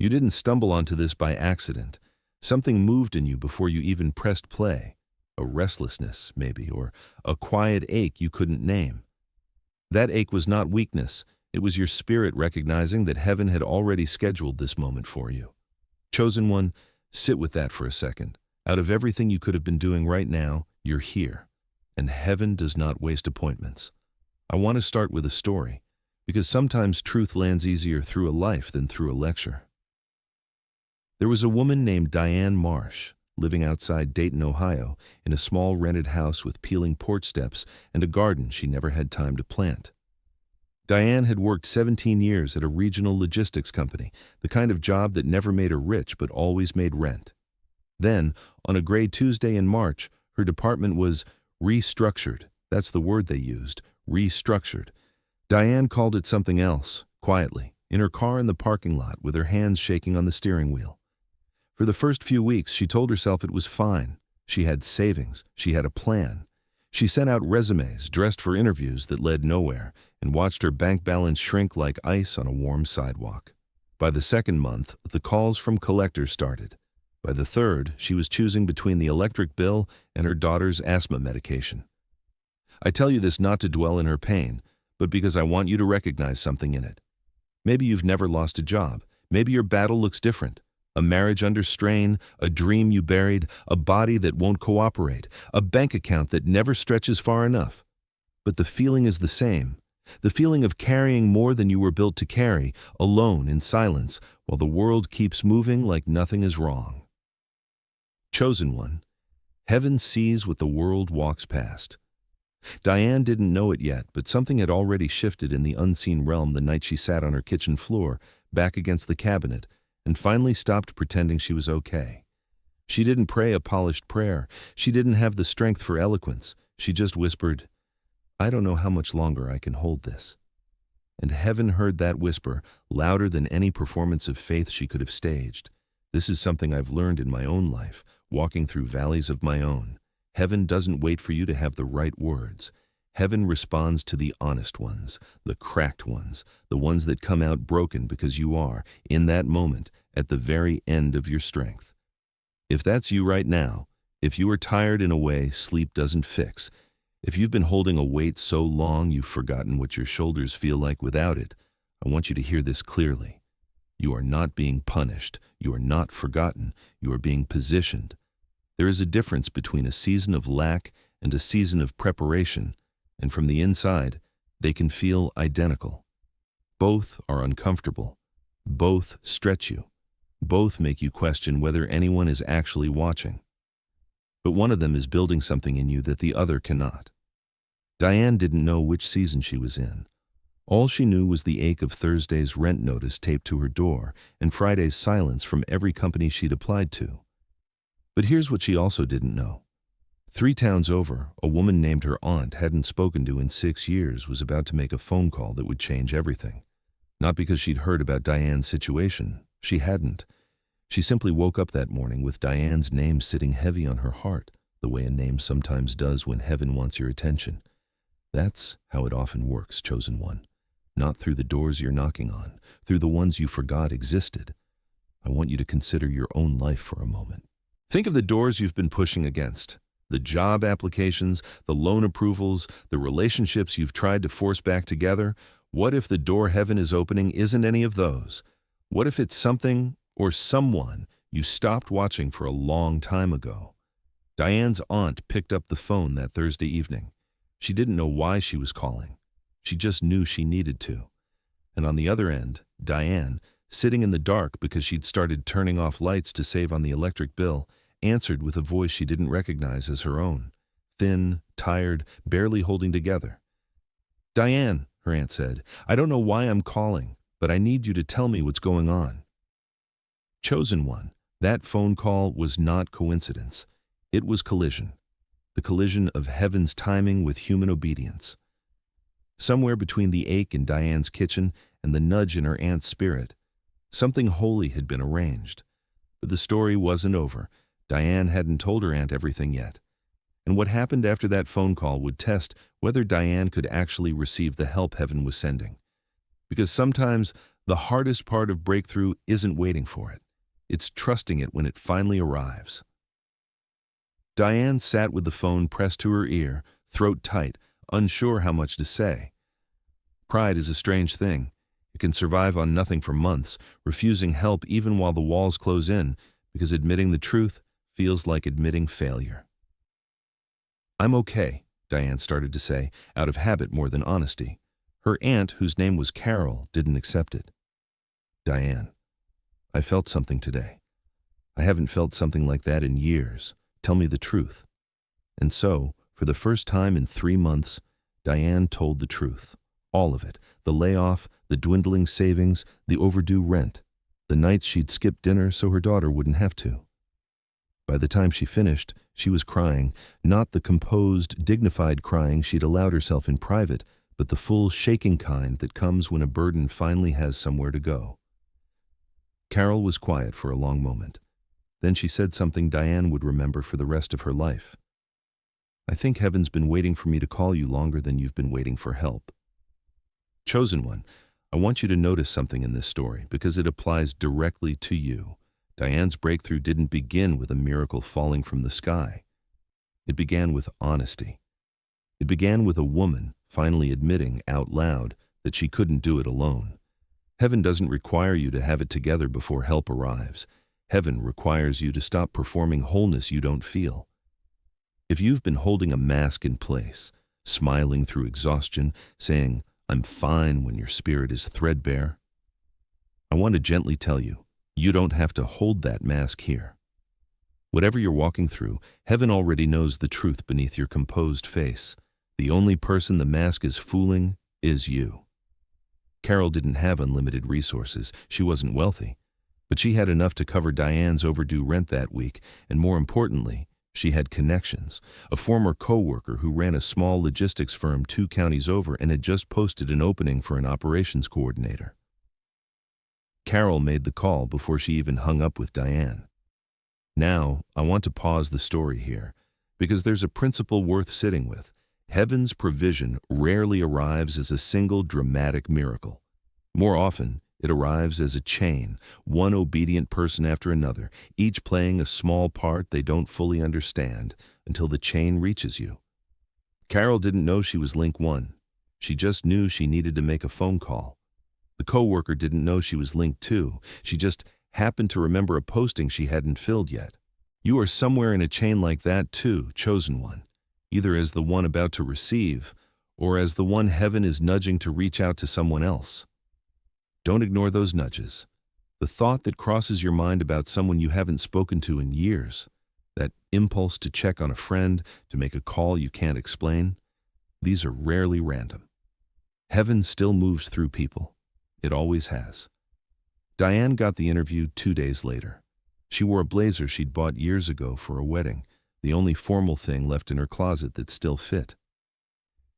You didn't stumble onto this by accident. Something moved in you before you even pressed play. A restlessness, maybe, or a quiet ache you couldn't name. That ache was not weakness. It was your spirit recognizing that heaven had already scheduled this moment for you. Chosen one, sit with that for a second. Out of everything you could have been doing right now, you're here. And heaven does not waste appointments. I want to start with a story, because sometimes truth lands easier through a life than through a lecture. There was a woman named Diane Marsh, living outside Dayton, Ohio, in a small rented house with peeling porch steps and a garden she never had time to plant. Diane had worked 17 years at a regional logistics company, the kind of job that never made her rich but always made rent. Then, on a gray Tuesday in March, her department was restructured. That's the word they used, restructured. Diane called it something else, quietly, in her car in the parking lot with her hands shaking on the steering wheel. For the first few weeks, she told herself it was fine. She had savings. She had a plan. She sent out resumes, dressed for interviews that led nowhere, and watched her bank balance shrink like ice on a warm sidewalk. By the second month, the calls from collectors started. By the third, she was choosing between the electric bill and her daughter's asthma medication. I tell you this not to dwell in her pain, but because I want you to recognize something in it. Maybe you've never lost a job. Maybe your battle looks different. A marriage under strain, a dream you buried, a body that won't cooperate, a bank account that never stretches far enough. But the feeling is the same. The feeling of carrying more than you were built to carry, alone in silence, while the world keeps moving like nothing is wrong. Chosen one, heaven sees what the world walks past. Diane didn't know it yet, but something had already shifted in the unseen realm the night she sat on her kitchen floor, back against the cabinet, and finally stopped pretending she was okay. She didn't pray a polished prayer. She didn't have the strength for eloquence. She just whispered, "I don't know how much longer I can hold this." And heaven heard that whisper, louder than any performance of faith she could have staged. This is something I've learned in my own life, walking through valleys of my own. Heaven doesn't wait for you to have the right words. Heaven responds to the honest ones, the cracked ones, the ones that come out broken because you are, in that moment, at the very end of your strength. If that's you right now, if you are tired in a way sleep doesn't fix, if you've been holding a weight so long you've forgotten what your shoulders feel like without it, I want you to hear this clearly. You are not being punished. You are not forgotten. You are being positioned. There is a difference between a season of lack and a season of preparation, and from the inside, they can feel identical. Both are uncomfortable. Both stretch you. Both make you question whether anyone is actually watching. But one of them is building something in you that the other cannot. Diane didn't know which season she was in. All she knew was the ache of Thursday's rent notice taped to her door and Friday's silence from every company she'd applied to. But here's what she also didn't know. 3 towns over, a woman named her aunt hadn't spoken to in 6 years was about to make a phone call that would change everything. Not because she'd heard about Diane's situation. She hadn't. She simply woke up that morning with Diane's name sitting heavy on her heart, the way a name sometimes does when heaven wants your attention. That's how it often works, chosen one. Not through the doors you're knocking on, through the ones you forgot existed. I want you to consider your own life for a moment. Think of the doors you've been pushing against. The job applications, the loan approvals, the relationships you've tried to force back together. What if the door heaven is opening isn't any of those? What if it's something or someone you stopped watching for a long time ago? Diane's aunt picked up the phone that Thursday evening. She didn't know why she was calling. She just knew she needed to. And on the other end, Diane, sitting in the dark because she'd started turning off lights to save on the electric bill, answered with a voice she didn't recognize as her own, thin, tired, barely holding together. "Diane," her aunt said, "I don't know why I'm calling, but I need you to tell me what's going on." Chosen one, that phone call was not coincidence. It was collision. The collision of heaven's timing with human obedience. Somewhere between the ache in Diane's kitchen and the nudge in her aunt's spirit, something holy had been arranged. But the story wasn't over. Diane hadn't told her aunt everything yet. And what happened after that phone call would test whether Diane could actually receive the help heaven was sending. Because sometimes The hardest part of breakthrough isn't waiting for it. It's trusting it when it finally arrives. Diane sat with the phone pressed to her ear, throat tight, unsure how much to say. Pride is a strange thing. It can survive on nothing for months, refusing help even while the walls close in, because admitting the truth feels like admitting failure. "I'm okay," Diane started to say, out of habit more than honesty. Her aunt, whose name was Carol, didn't accept it. "Diane, I felt something today. I haven't felt something like that in years. Tell me the truth." And so, for the first time in 3 months, Diane told the truth. All of it. The layoff, the dwindling savings, the overdue rent, the nights she'd skip dinner so her daughter wouldn't have to. By the time she finished, she was crying, not the composed, dignified crying she'd allowed herself in private, but the full, shaking kind that comes when a burden finally has somewhere to go. Carol was quiet for a long moment. Then she said something Diane would remember for the rest of her life. "I think heaven's been waiting for me to call you longer than you've been waiting for help." Chosen one, I want you to notice something in this story because it applies directly to you. Diane's breakthrough didn't begin with a miracle falling from the sky. It began with honesty. It began with a woman finally admitting out loud that she couldn't do it alone. Heaven doesn't require you to have it together before help arrives. Heaven requires you to stop performing wholeness you don't feel. If you've been holding a mask in place, smiling through exhaustion, saying, "I'm fine," when your spirit is threadbare, I want to gently tell you, you don't have to hold that mask here. Whatever you're walking through, heaven already knows the truth beneath your composed face. The only person the mask is fooling is you. Carol didn't have unlimited resources. She wasn't wealthy. But she had enough to cover Diane's overdue rent that week, and more importantly, she had connections. A former co-worker who ran a small logistics firm 2 counties over and had just posted an opening for an operations coordinator. Carol made the call before she even hung up with Diane. Now, I want to pause the story here, because there's a principle worth sitting with. Heaven's provision rarely arrives as a single dramatic miracle. More often, it arrives as a chain, one obedient person after another, each playing a small part they don't fully understand until the chain reaches you. Carol didn't know she was link 1. She just knew she needed to make a phone call. The coworker didn't know she was link 2. She just happened to remember a posting she hadn't filled yet. You are somewhere in a chain like that too, chosen one, either as the one about to receive or as the one heaven is nudging to reach out to someone else. Don't ignore those nudges. The thought that crosses your mind about someone you haven't spoken to in years, that impulse to check on a friend, to make a call you can't explain, these are rarely random. Heaven still moves through people. It always has. Diane got the interview 2 days later. She wore a blazer she'd bought years ago for a wedding, the only formal thing left in her closet that still fit.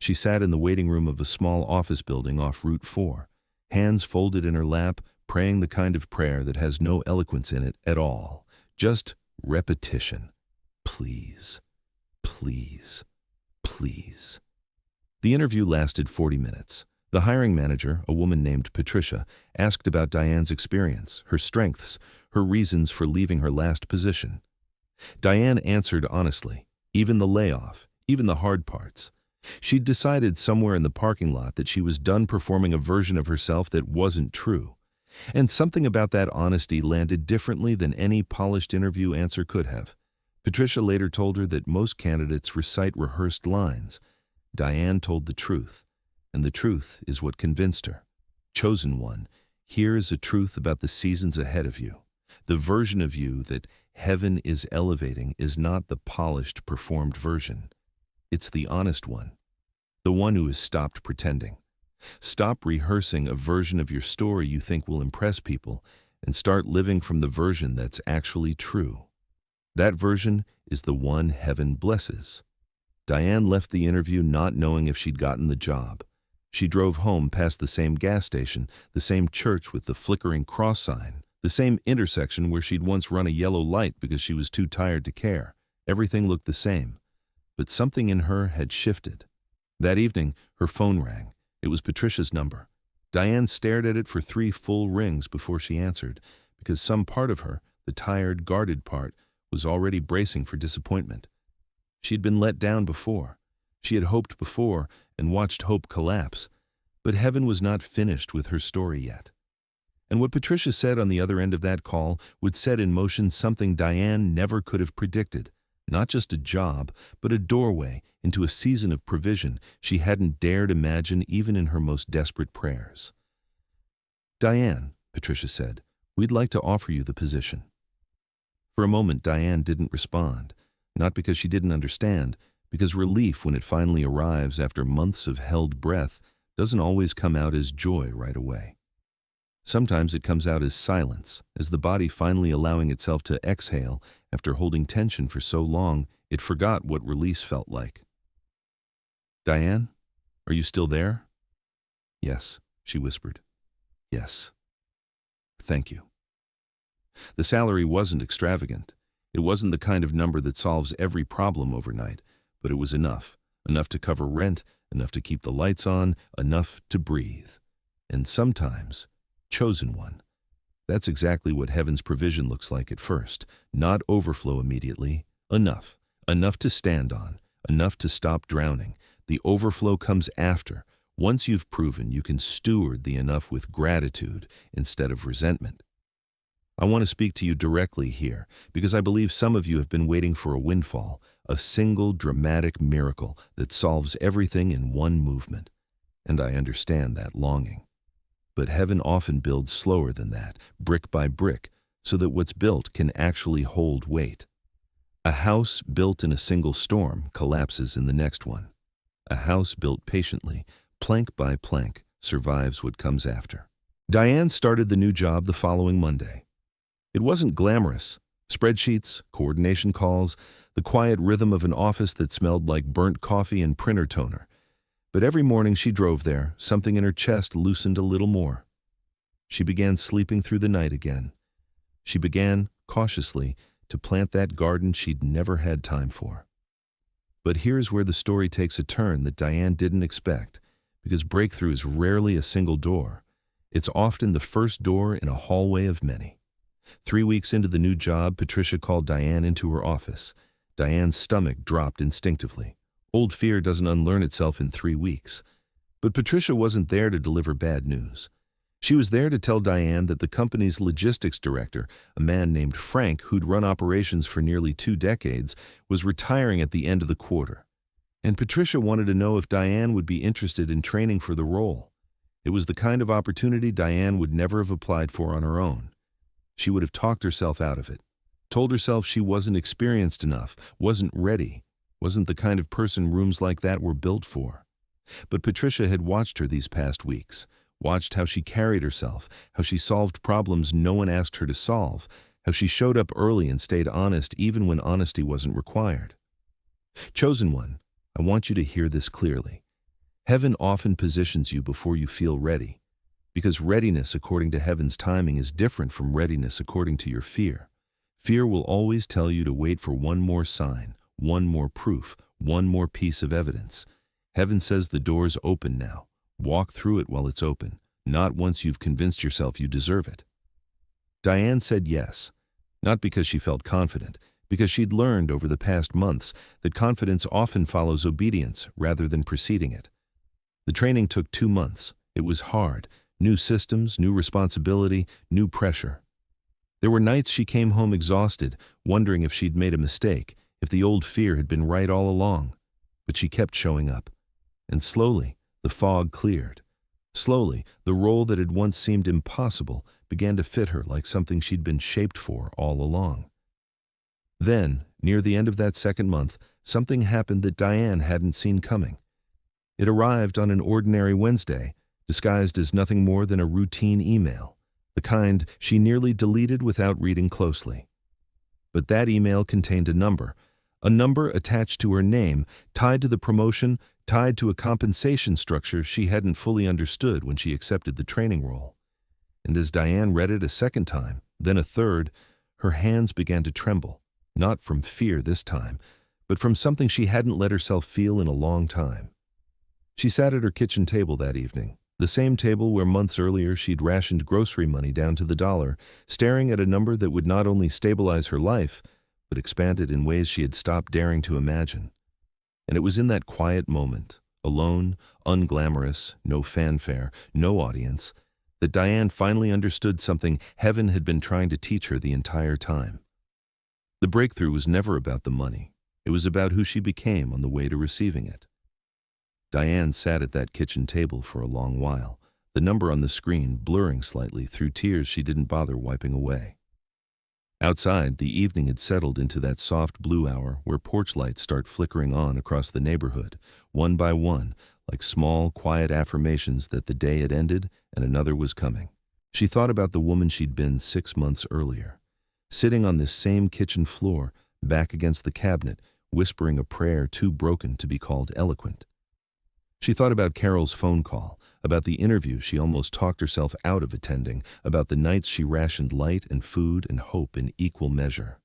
She sat in the waiting room of a small office building off Route 4, hands folded in her lap, praying the kind of prayer that has no eloquence in it at all, just repetition. Please, please, please. The interview lasted 40 minutes. The hiring manager, a woman named Patricia, asked about Diane's experience, her strengths, her reasons for leaving her last position. Diane answered honestly, even the layoff, even the hard parts. She'd decided somewhere in the parking lot that she was done performing a version of herself that wasn't true. And something about that honesty landed differently than any polished interview answer could have. Patricia later told her that most candidates recite rehearsed lines. Diane told the truth, and the truth is what convinced her. Chosen one, here is a truth about the seasons ahead of you. The version of you that heaven is elevating is not the polished, performed version. It's the honest one, the one who has stopped pretending. Stop rehearsing a version of your story you think will impress people and start living from the version that's actually true. That version is the one heaven blesses. Diane left the interview not knowing if she'd gotten the job. She drove home past the same gas station, the same church with the flickering cross sign, the same intersection where she'd once run a yellow light because she was too tired to care. Everything looked the same. But something in her had shifted. That evening, her phone rang. It was Patricia's number. Diane stared at it for 3 full rings before she answered, because some part of her, the tired, guarded part, was already bracing for disappointment. She had been let down before. She had hoped before and watched hope collapse. But heaven was not finished with her story yet. And what Patricia said on the other end of that call would set in motion something Diane never could have predicted. Not just a job, but a doorway into a season of provision she hadn't dared imagine even in her most desperate prayers. "Diane," Patricia said, "we'd like to offer you the position." For a moment, Diane didn't respond, not because she didn't understand, because relief, when it finally arrives after months of held breath, doesn't always come out as joy right away. Sometimes it comes out as silence, as the body finally allowing itself to exhale after holding tension for so long it forgot what release felt like. "Diane, are you still there?" "Yes," she whispered. "Yes. Thank you." The salary wasn't extravagant. It wasn't the kind of number that solves every problem overnight, but it was enough to cover rent, enough to keep the lights on, enough to breathe. And sometimes, chosen one. That's exactly what heaven's provision looks like at first. Not overflow immediately. Enough to stand on, enough to stop drowning. The overflow comes after, once you've proven you can steward the enough with gratitude instead of resentment. I want to speak to you directly here, because I believe some of you have been waiting for a windfall, a single dramatic miracle that solves everything in one movement. And I understand that longing. But heaven often builds slower than that, brick by brick, so that what's built can actually hold weight. A house built in a single storm collapses in the next one. A house built patiently, plank by plank, survives what comes after. Diane started the new job the following Monday. It wasn't glamorous. Spreadsheets, coordination calls, the quiet rhythm of an office that smelled like burnt coffee and printer toner. But every morning she drove there, something in her chest loosened a little more. She began sleeping through the night again. She began, cautiously, to plant that garden she'd never had time for. But here's where the story takes a turn that Diane didn't expect, because breakthrough is rarely a single door. It's often the first door in a hallway of many. 3 weeks into the new job, Patricia called Diane into her office. Diane's stomach dropped instinctively. Old fear doesn't unlearn itself in 3 weeks. But Patricia wasn't there to deliver bad news. She was there to tell Diane that the company's logistics director, a man named Frank who'd run operations for nearly 2 decades, was retiring at the end of the quarter. And Patricia wanted to know if Diane would be interested in training for the role. It was the kind of opportunity Diane would never have applied for on her own. She would have talked herself out of it, told herself she wasn't experienced enough, wasn't ready, wasn't the kind of person rooms like that were built for. But Patricia had watched her these past weeks, watched how she carried herself, how she solved problems no one asked her to solve, how she showed up early and stayed honest even when honesty wasn't required. Chosen one, I want you to hear this clearly. Heaven often positions you before you feel ready, because readiness according to heaven's timing is different from readiness according to your fear. Fear will always tell you to wait for one more sign, one more proof, one more piece of evidence. Heaven says the door's open now. Walk through it while it's open, not once you've convinced yourself you deserve it. Diane said yes, not because she felt confident, because she'd learned over the past months that confidence often follows obedience rather than preceding it. The training took 2 months. It was hard. New systems, new responsibility, new pressure. There were nights she came home exhausted, wondering if she'd made a mistake, if the old fear had been right all along. But she kept showing up. And slowly, the fog cleared. Slowly, the role that had once seemed impossible began to fit her like something she'd been shaped for all along. Then, near the end of that second month, something happened that Diane hadn't seen coming. It arrived on an ordinary Wednesday, disguised as nothing more than a routine email, the kind she nearly deleted without reading closely. But that email contained a number attached to her name, tied to the promotion, tied to a compensation structure she hadn't fully understood when she accepted the training role. And as Diane read it a second time, then a third, her hands began to tremble, not from fear this time, but from something she hadn't let herself feel in a long time. She sat at her kitchen table that evening, The same table where months earlier she'd rationed grocery money down to the dollar, staring at a number that would not only stabilize her life, but expand it in ways she had stopped daring to imagine. And it was in that quiet moment, alone, unglamorous, no fanfare, no audience, that Diane finally understood something heaven had been trying to teach her the entire time. The breakthrough was never about the money. It was about who she became on the way to receiving it. Diane sat at that kitchen table for a long while, the number on the screen blurring slightly through tears she didn't bother wiping away. Outside, the evening had settled into that soft blue hour where porch lights start flickering on across the neighborhood, one by one, like small, quiet affirmations that the day had ended and another was coming. She thought about the woman she'd been 6 months earlier, sitting on this same kitchen floor, back against the cabinet, whispering a prayer too broken to be called eloquent. She thought about Carol's phone call, about the interview she almost talked herself out of attending, about the nights she rationed light and food and hope in equal measure.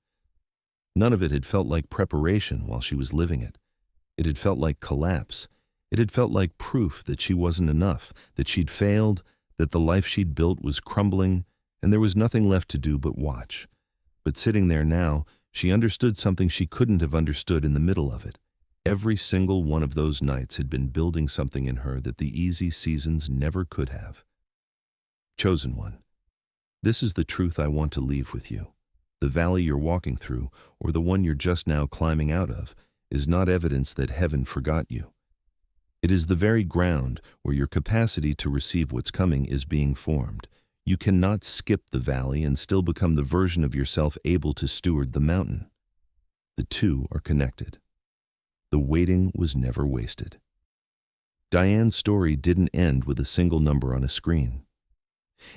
None of it had felt like preparation while she was living it. It had felt like collapse. It had felt like proof that she wasn't enough, that she'd failed, that the life she'd built was crumbling, and there was nothing left to do but watch. But sitting there now, she understood something she couldn't have understood in the middle of it. Every single one of those nights had been building something in her that the easy seasons never could have. Chosen one. This is the truth I want to leave with you. The valley you're walking through, or the one you're just now climbing out of, is not evidence that heaven forgot you. It is the very ground where your capacity to receive what's coming is being formed. You cannot skip the valley and still become the version of yourself able to steward the mountain. The two are connected. The waiting was never wasted. Diane's story didn't end with a single number on a screen.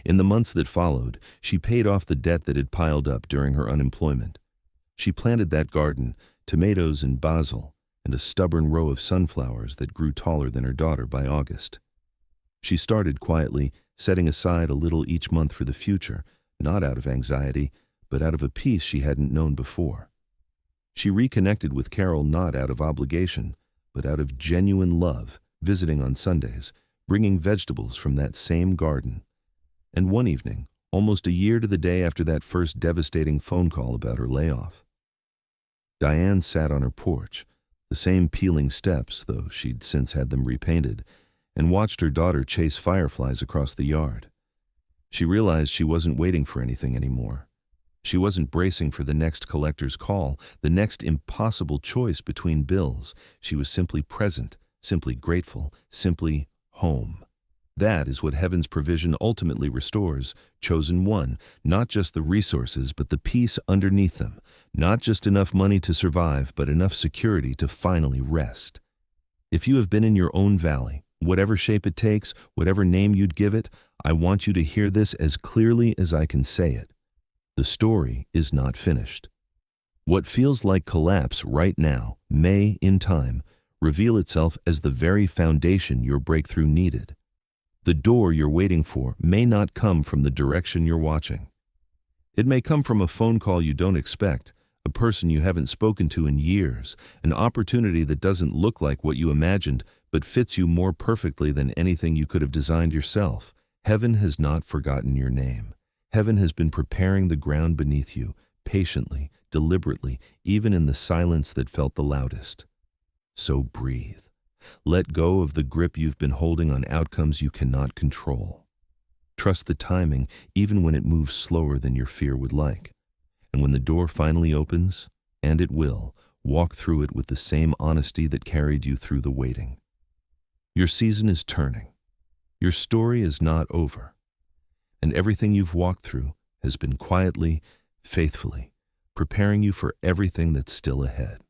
In the months that followed, she paid off the debt that had piled up during her unemployment. She planted that garden, tomatoes and basil, and a stubborn row of sunflowers that grew taller than her daughter by August. She started quietly, setting aside a little each month for the future, not out of anxiety, but out of a peace she hadn't known before. She reconnected with Carol not out of obligation, but out of genuine love, visiting on Sundays, bringing vegetables from that same garden. And one evening, almost a year to the day after that first devastating phone call about her layoff, Diane sat on her porch, the same peeling steps, though she'd since had them repainted, and watched her daughter chase fireflies across the yard. She realized she wasn't waiting for anything anymore. She wasn't bracing for the next collector's call, the next impossible choice between bills. She was simply present, simply grateful, simply home. That is what heaven's provision ultimately restores. Chosen one, not just the resources, but the peace underneath them. Not just enough money to survive, but enough security to finally rest. If you have been in your own valley, whatever shape it takes, whatever name you'd give it, I want you to hear this as clearly as I can say it. The story is not finished. What feels like collapse right now may, in time, reveal itself as the very foundation your breakthrough needed. The door you're waiting for may not come from the direction you're watching. It may come from a phone call you don't expect, a person you haven't spoken to in years, an opportunity that doesn't look like what you imagined but fits you more perfectly than anything you could have designed yourself. Heaven has not forgotten your name. Heaven has been preparing the ground beneath you, patiently, deliberately, even in the silence that felt the loudest. So breathe. Let go of the grip you've been holding on outcomes you cannot control. Trust the timing, even when it moves slower than your fear would like. And when the door finally opens, and it will, walk through it with the same honesty that carried you through the waiting. Your season is turning. Your story is not over. And everything you've walked through has been quietly, faithfully, preparing you for everything that's still ahead.